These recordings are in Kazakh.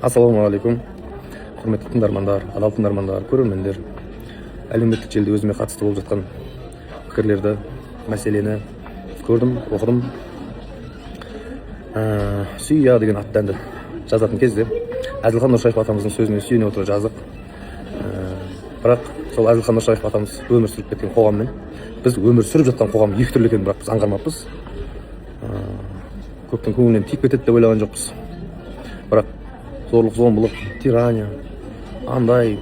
Ассалаумағалейкум, құрметті тыңдармандар, адал тыңдармандар, көрермендер. Әлеуметтік желіде өзіме қатысты болып жатқан пікірлерді, мәселені көрдім, оқыдым. Сүйя деген атты әнді жазатын кезде Әділхан Нұршайықов атамыздың сөзіне сүйене отыра жаздық. Бірақ сол Әділхан Нұршайықов атамыз өмір сүріп кеткен қоғаммен біз өмір сүріп жатқан қоғам екі түрлі екенін бірақ біз аңғармаппыз. Көптің көңілінен тиіп кетеді деп ойлаған жоқпыз. Бірақ зорлық, зомбылық, тирания, андай,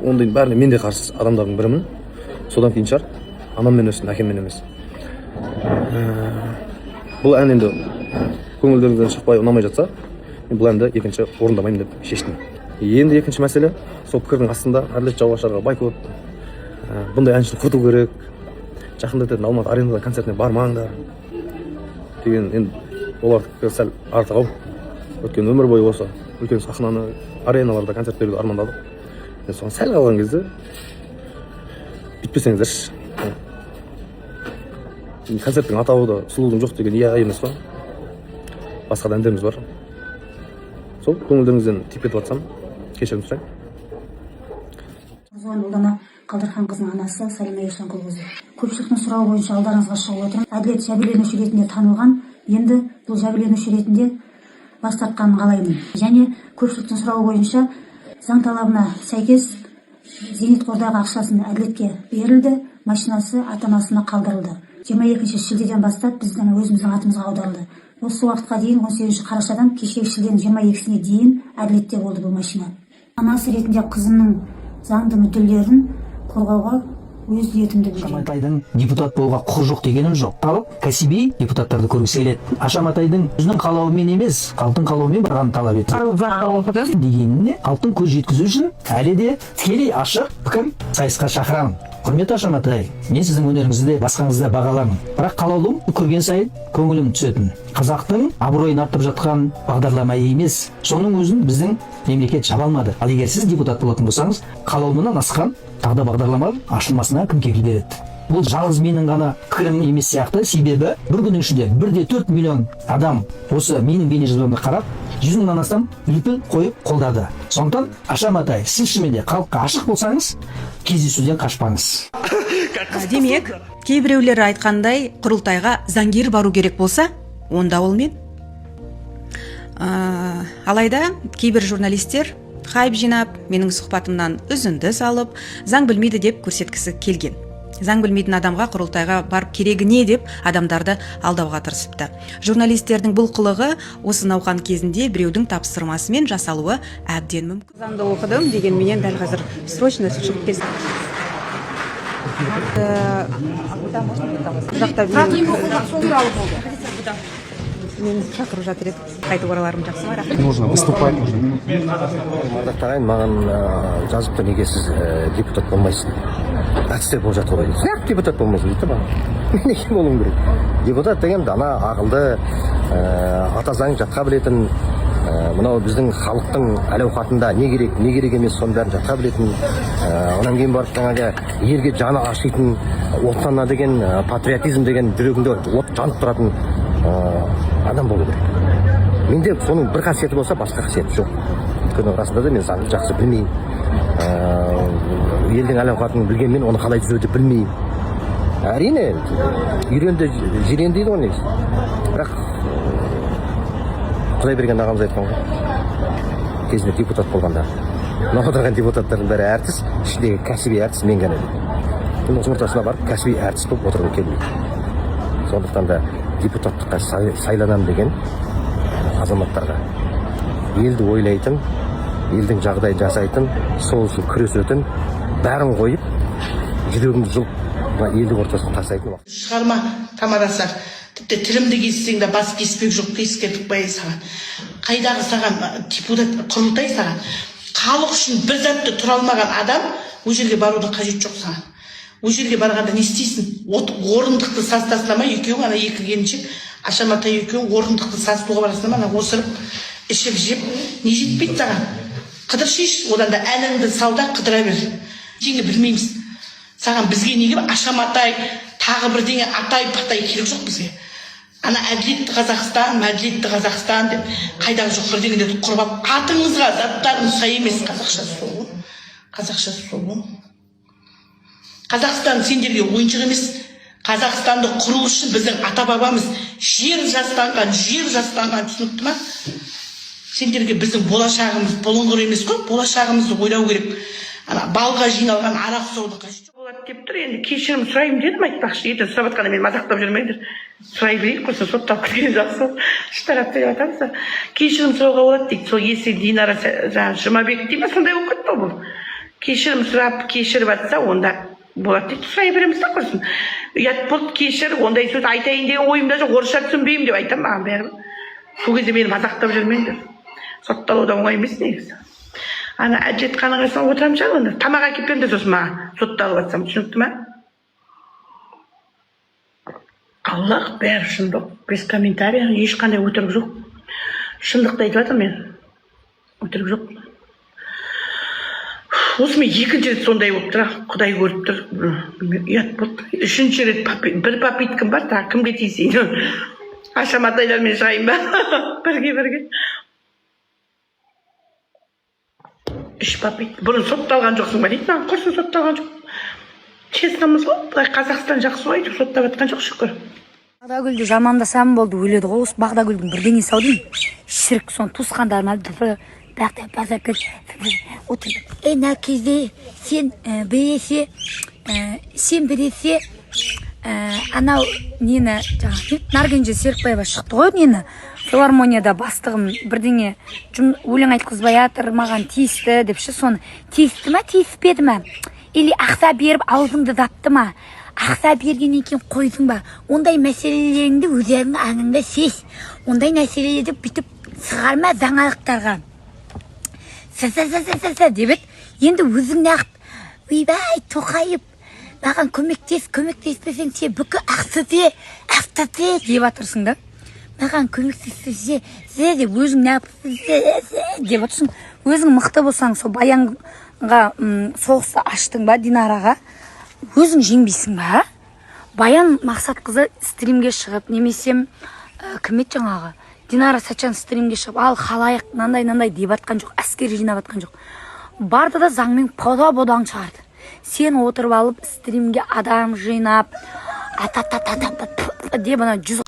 ондайдың бәріне мен де қарсы адамдардың бірімін. Содан кейін шығар, анаммен өстім, әкеммен емес. Бұл ән енді көңілдеріңізден шықпай ұнамай жатса, мен бұл әнді екінші орындамаймын деп шештім. Енді екінші мәселе, сол пікірдің астында Әділет Жауғашарға байкот, бұндай әншіні құрту керек, жақында өтетін Алматы аренада концертіне бармаңдар деген, енді олардікі сәл артық ау. Өткен өмір бойы осы үлкен сахнаны, ареналарда концерт беруді армандадық. Соған сәл қалған кезде бүйтпесеңіздерші. Концерттің атауы да сұлудың жоқ деген иә емес па? Басқа да әндеріміз бар. Сол көңілдеріңізден тиіп кетіп жатсам, кешірім сұраймын. Ұлдана Қалдырханқызының анасы Сәлима Ешенқұлқызы. Көпшіліктің сұрауы бойынша алдарыңызға шығып отырмын. Әділет жәбірленуші ретінде танылған, енді бұл жәбірленуші ретінде бас тартқанын қалаймын. Және көпшіліктің сұрауы бойынша заң талабына сәйкес зейнетқордағы ақшасын Әділетке берілді, машинасы ата-анасына қалдырылды. 22 шілдеден бастап біздің өзіміздің атымызға аударылды. Осы уақытқа дейін 18 қарашадан кешегі шілденің 22-сіне дейін Әділетте болды бұл машина. Анасы ретінде қызымның заңды мүдделерін қорғауға өз ниетімді білдіремін. Ашаматайдың депутат болуға құқы жоқ дегенім жоқ. Талап кәсіби депутаттарды көргісі келеді. Ашаматайдың өзінің қалауымен емес, халықтың қалауымен барғанын талап етті. Дегеніне халықтың көз жеткізу үшін әлі де тікелей ашық пікір сайысқа шақырамын. Құрметті Ашаматай, мен сіздің өнеріңізді басқаңызды бағаламын. Бірақ қалаулым көрген сайын көңілім түсетін. Қазақтың абыройын арттырып жатқан бағдарлама емес. Соның өзін біздің мемлекет жаба алмады. Ал егер сіз депутат болатын болсаңыз, қалаулымнан асқан тағы да бағдарламалар ашылмасына кім кепіл береді? Бұл жалғыз менің ғана пікірім емес сияқты, себебі бір күннің ішінде 1,4 миллион адам осы менің бейнежазбамды қарап, 100 мыңнан астам үлпіл қойып қолдады. Сондықтан Ашаматай, сіз шынымен де халыққа ашық болсаңыз, кездесуден қашпаңыз. Демек, кейбіреулер айтқандай, құрылтайға заңгер бару керек болса, онда ол мен. Алайда кейбір журналистер хайп жинап, менің сұхбатымнан үзінді салып, заң білмейді деп көрсеткісі келген. Заң білмейтін адамға құрылтайға барып керегі не деп адамдарды алдауға тырысыпты. Журналистердің бұл қылығы осы науқан кезінде біреудің тапсырмасымен жасалуы әбден мүмкін. Заңды оқыдым дегенменен дәл қазір срочно шығып келсем. Мен шақырып жатыр еді. Қайтып ораларым жақсы ма? Нужно выступать. Маған жазыпты, неге сіз депутат болмайсыз? Әртістер болып жатыр ғой. Неғып депутат болмайсыз дейді маған. Неге болуым керек? Депутат деген дана, ақылды, ата заң жатқа білетін, мынау біздің халықтың әл-ауқатында не керек, не керек емес, соның бәрін жатқа білетін, онан кейін барып жаңағы елге жаны ашитын, отанына деген патриотизм деген жүрегінде от жанып тұратын адам болу керек. Менде соның бір қасиеті болса, басқа қасиеті жоқ. Өйткені расында да мен заңды жақсы білмеймін. Елдің әл-ауқатын білгенмен оны қалай жүзуді білмеймін. Әрине, үйренді, жирен дейді ғой негізі. Бірақ Құдай берген ағамыз айтқан ғой, кезінде депутат болғанда. Мына отырған депутаттардың бәрі әртіс, ішіндегі кәсіби әртіс мен ғана дейді. Оның ортасына барып, кәсіби әртіс болып отырғым келмейді. Сондықтан да депутаттыққа сайланам деген азаматтарға елді ойлайтын, елдің жағдайын жасайтын, сол үшін күресетін, бәрін қойып, жүрегімді жұлып, елдің ортасына тастайтын уақыт. Шығарма Тамараса, тіпті тірімді кессең де бас кеспек жоқ, кескертіп қояй саған. Қайдағы саған депутат құрылтай саған. Халық үшін бір затты тұра алмаған адам, ол жерге барудың қажеті жоқ саған. Ол жерге барғанда не істейсің? Орындықты саз тастама, екеуің ана екі келіншек, Ашаматай екеуің орындықты саз туға барасың ана осырып, ішіп жеп, не жетпейді саған? Қыдыр шеш, одан да әліңді сауда қыдыра бер. Теңі білмейміз. Саған бізге неге Ашаматай, тағы бірдеңе атай-патай керек жоқ бізге. ана әділетті Қазақстан деп қайдағы жоқ бірдеңелерді құрып алып атыңызға заттарың сай емес. Қазақша сол. Қазақстан сендерге ойыншық емес. Қазақстанды құру үшін біздің ата бабамыз жер жастанған, түсінікті ма? Сендерге біздің болашағымыз бұлыңғыр емес қой, болашағымызды ойлау керек. Ана балға жиналған арақ соуды қажет болады деп тұр. Енді кешірім сұраймын дедім, айтпақшы. Ертең сұрап жатқанда мен мазақтап жүрмеңдер. Сұрай берейік қой, сотталып кеткен жақсы. Штраф беріп жатамыз. Кешірім сұрауға болады дейді. Сол есі Динара Жұмабек дейді ме, сондай болып кетті ол бұл. Кешірім сұрап, кешіріп жатса, онда болады дейді. Сұрай береміз да құрсын. Ұят болды, кешір, ондай сөз айтайын деген ойымда жоқ, орысша түсінбеймін деп айтамын, маған бәрібір. Сол кезде мені мазақтап жүрмеңдер. Сотталу да оңай емес негізі. Ана әжетхананың қасына отырамын шығар, онда тамақ әкеліп беріңдер, сосын маған сотталып жатсам, түсінікті ма? Аллах, бәрі шындық, без комментария, ешқандай өтірік жоқ. Шындықты айтып жатырмын мен. Өтірік жоқ. Осы мен екінші рет сондай болып тұр, Құдай көріп тұр. Ұят болды. Үшінші рет бір попиткам бар, тағы кімге тиісейін? Ашаматайлармен шығайын ба? Бірге. Үш попит. Бұрын сотталған жоқсың ба дейді, маған құрсын сотталған жоқ. Честнымыз ғой, бұлай Қазақстан жақсы ғой, соттап жатқан жоқ, шүкір. Бағдагүлді жамандасам болды, өледі ғой. Осы Бағдагүлдің бірдеңесі ау деймін. Шірік, соны туысқандарыма отырып, Нәркезе, сен біресе анау нені Наргенже Серікбаева шықты ғой, нені филармонияда бастығым бірдеңе өлең айтқызбай жатыр, маған тиісті депші. Соны тиісті ма, тиіспеді ма? Или ақса беріп аузыңды дапты ма? Ақса бергеннен кейін қойдың ба? Ондай мәселелеріңді өздерің аңыңда сес. Ондай мәселелерді бүйтіп сығарма заңалықтарға. Дебет, енді өзің нағып, ойбай, Тоқайып, маған көмектеспесең сен бүкі ақтызе деп атырсың да. Маған көмектеспесе деп өзің нағып деп атырсың. Өзің мықты болсаң, сол Баянға соғысты аштың ба, Динараға, өзің жеңбейсің ба? Баян Мақсатқызы стримге шығып, немесе кім еді жаңағы? Динара Сачан стримге шығып, ал халайық нандай деп атқан жоқ, әскер жинап атқан жоқ. Барды да заңмен пода-бодаң шығарды. Сен отырып алып стримге адам жинап, деп ана 100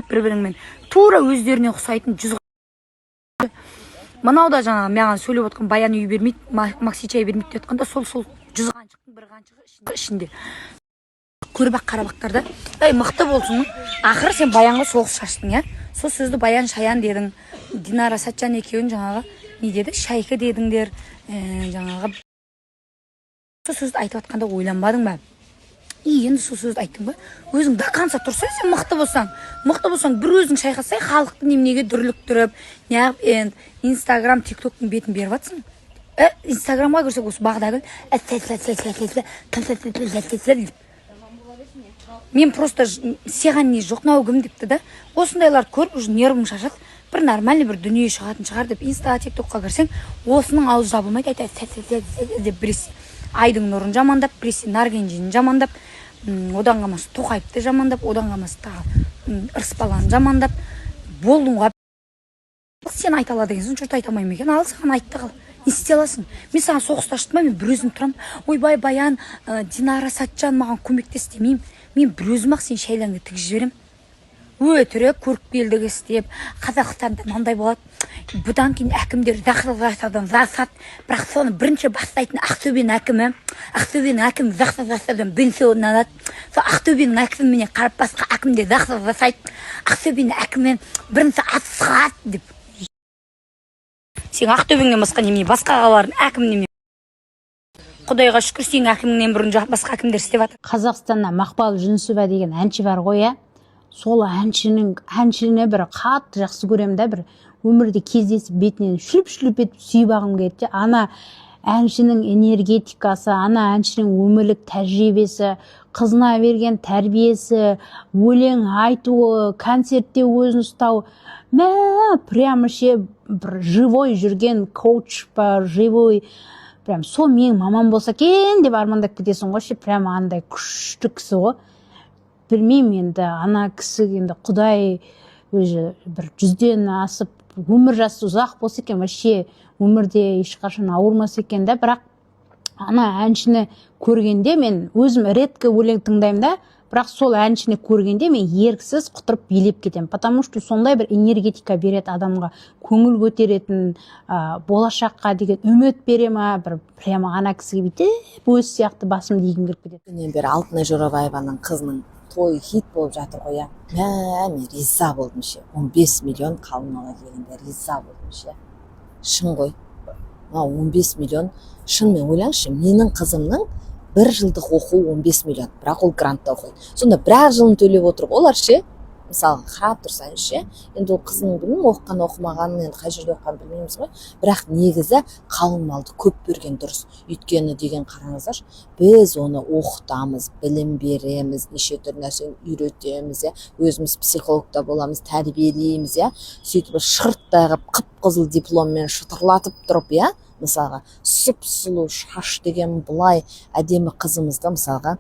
бір-біріңмен тура өздеріне ұқсайтын 100. Мынау да жаңағы маған сөйлеп отқан Баян үй бермейді, Макси чай бермейді деп отқанда сол 100 ғаншықтың бір ғаншығы ішінде. Көрбақ қарабақтарда, мықты болсын. Ақыры сен Баянға соғыс шаштың, я? Сол сөзді Баян Шаян дедің, Динара Сачан екеуін жаңағы не деді, шайқы дедіңдер, жаңағы сол сөзді айтып атқанда ойланбадың ба? Енді сол сөзді айттың ба? Өзің дақанса тұрса, сен мықты болсаң, бір өзің шайқасай, халықты немнеге дүрліктіріп, неғып Инстаграм, ТикТоктың бетін беріп атсың. Инстаграмға көрсек осы Бағдагүл мен просто сеған не жоқ, нау кім депті да. Осындайлар көріп, уже нервым шашады. Бір нормальный бір дүние шығатын шығар деп Инстаға, ТикТокқа кірсең, осының аузы жабылмайды, деп біресе Айдың нұрын жамандап, біресе Наргенжені жамандап, одан қалмас Тоқайыпты жамандап, одан қалмас Ырысбаланы жамандап, болдың ғой. Сен айта ала дегенсің, жұрт айта алмай ма екен? Ал саған айтты қал. Не істей аласың? Мен саған соғысты аштым ба, мен бір өзім тұрам. Ойбай, Баян, Динара Сатчан маған көмектес демеймін. Мен бір өзім-ақ сен шайлаңды тігіп жіберем. Өтірік көріпкелдік істеп, Қазақстанда мынандай болады. Бұдан кейін әкімдер зақсадан засат, бірақ соны бірінші бастайтын Ақтөбенің әкімі зақсадан бірінші орын алады. Сол Ақтөбенің әкіміне қарап басқа әкімдер зақса жасайды. Ақтөбенің әкімі бірінші атысқат деп. Сен Ақтөбеңнен басқа неме, басқа қалалардың әкіміне. Құдайға шүкір, сен әкімнен бұрын басқа әкімдер істеп жатыр. Қазақстанда Мақпал Жүнісова деген әнші бар ғой, иә. Сол әншіні бір қатты жақсы көремін да, бір өмірде кездесіп бетінен шүліп етіп сүйіп ағым келді. Ана әншінің энергетикасы, ана әншінің өмірлік тәжірибесі, қызына берген тәрбиесі, өлең айтуы, концертте өзін ұстау, прямо бір живой жүрген коуч па, живой, прям сол менің мамам болса екен деп армандап кетесің ғой, прямо андай күшті кісі ғой. білмеймін енді ана кісі енді Құдай өзі бір 100-ден асып өмір жасы ұзақ болса екен, вообще өмірде ешқашан ауырмаса екен да. Бірақ ана әншіні көргенде мен өзім редко өлең тыңдаймын да, бірақ сол әншіні көргенде мен еріксіз құтырып билеп кетемін, потому что сондай бір энергетика береді адамға, көңіл көтеретін, болашаққа деген үміт бере ма, бір прямо ана кісіге бүйтіп өз сияқты басым дегім келіп кетеді. Күннен бері Алтынай Жорабаеваның қызының тойы хит болып жатыр ғой. Мен риза болдым ше. 15 миллион қалың ала келгенде риза болдым ше. Шын ғой. 15 миллион. Шын, мен ойлаңызшы, менің қызымның 1 жылдық оқу 15 миллион, бірақ ол грантта оқиды. Сонда бірақ жылын төлеп отырып олар ше, мысалы қарап тұрсаңыз ше, енді ол қызының білмеймін оқыған оқымағанын енді қай жерде оқығанын білмейміз ғой, бірақ негізі қалың малды көп берген дұрыс. Өйткені деген қараңыздаршы, біз оны оқытамыз, білім береміз, неше түрлі нәрсені үйретеміз, өзіміз психологта боламыз, тәрбиелейміз, сөйтіп шырттай қылып қып-қызыл дипломмен шытырлатып тұрып, мысалға сұп-сұлу шаш деген бұлай әдемі қызымызды мысалға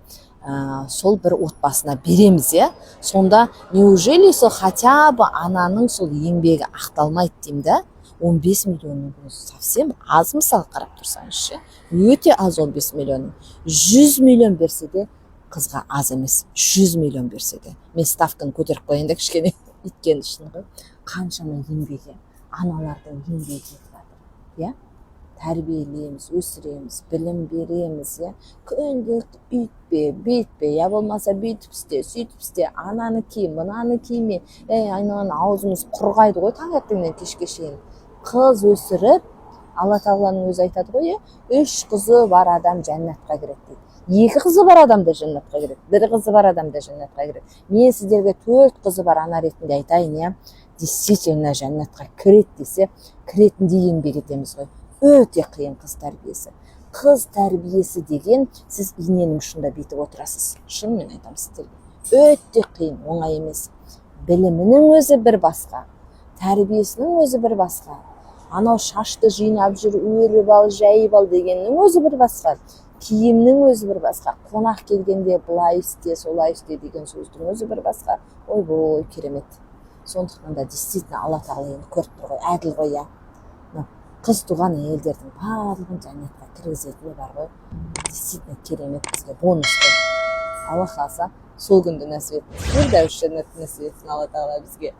сол бір отбасына береміз, сонда неужели сол хотя бы ананың сол еңбегі ақталмайды деймін да. 15 миллионның совсем аз, мысалы қарап тұрсаңызшы, өте аз 15 миллионның. 100 миллион берсе де қызға аз емес, 100 миллион берсе де. Мен ставканы көтеріп қояйын да кішкене, өйткені шын ғой, қаншама еңбегі, аналардың еңбегі жатыр, тәрбиелейміз, өсіреміз, білім береміз, күнделікті үйтпе, бүйтпе, болмаса бүйтіп істе, сөйтіп істе, ананы ки, мынаны киме, айналған аузымыз құрғайды ғой таңертеңнен кешке шейін. Қыз өсіріп, Алла Тағаланың өзі айтады ғой, 3 қызы бар адам жәннатқа кіреді дейді. 2 қызы бар адам да жәннатқа кіреді, 1 қызы бар адам да жәннатқа кіреді. Мен сіздерге 4 қызы бар ана ретінде айтайын, действительно жәннатқа кіреді десе, кіретіндей еңбек етеміз ғой. Өте қиын қыз тәрбиесі. Қыз тәрбиесі деген сіз иненің ұшында бүйтіп отырасыз. Шын мен айтамын сіздерге. Өте қиын, оңай емес. Білімінің өзі бір басқа, тәрбиесінің өзі бір басқа. Анау шашты жинап жүр, өріп ал, жайып ал дегеннің өзі бір басқа. Киімнің өзі бір басқа. Қонақ келгенде былай істе, солай істе деген сөздің өзі бір басқа. Ой, керемет. Сондықтан да действительно Алла Тағала енді көріп тұр ғой, әділ ғой, қыз туған әйелдердің барлығын жәннатқа кіргізетіні бар ғой. Действительно керемет, бізге бонус қой. Алла қаласа сол күнді нәсіп етсін. Бір дәуіш жәннатты нәсіп етсін Алла Тағала бізге.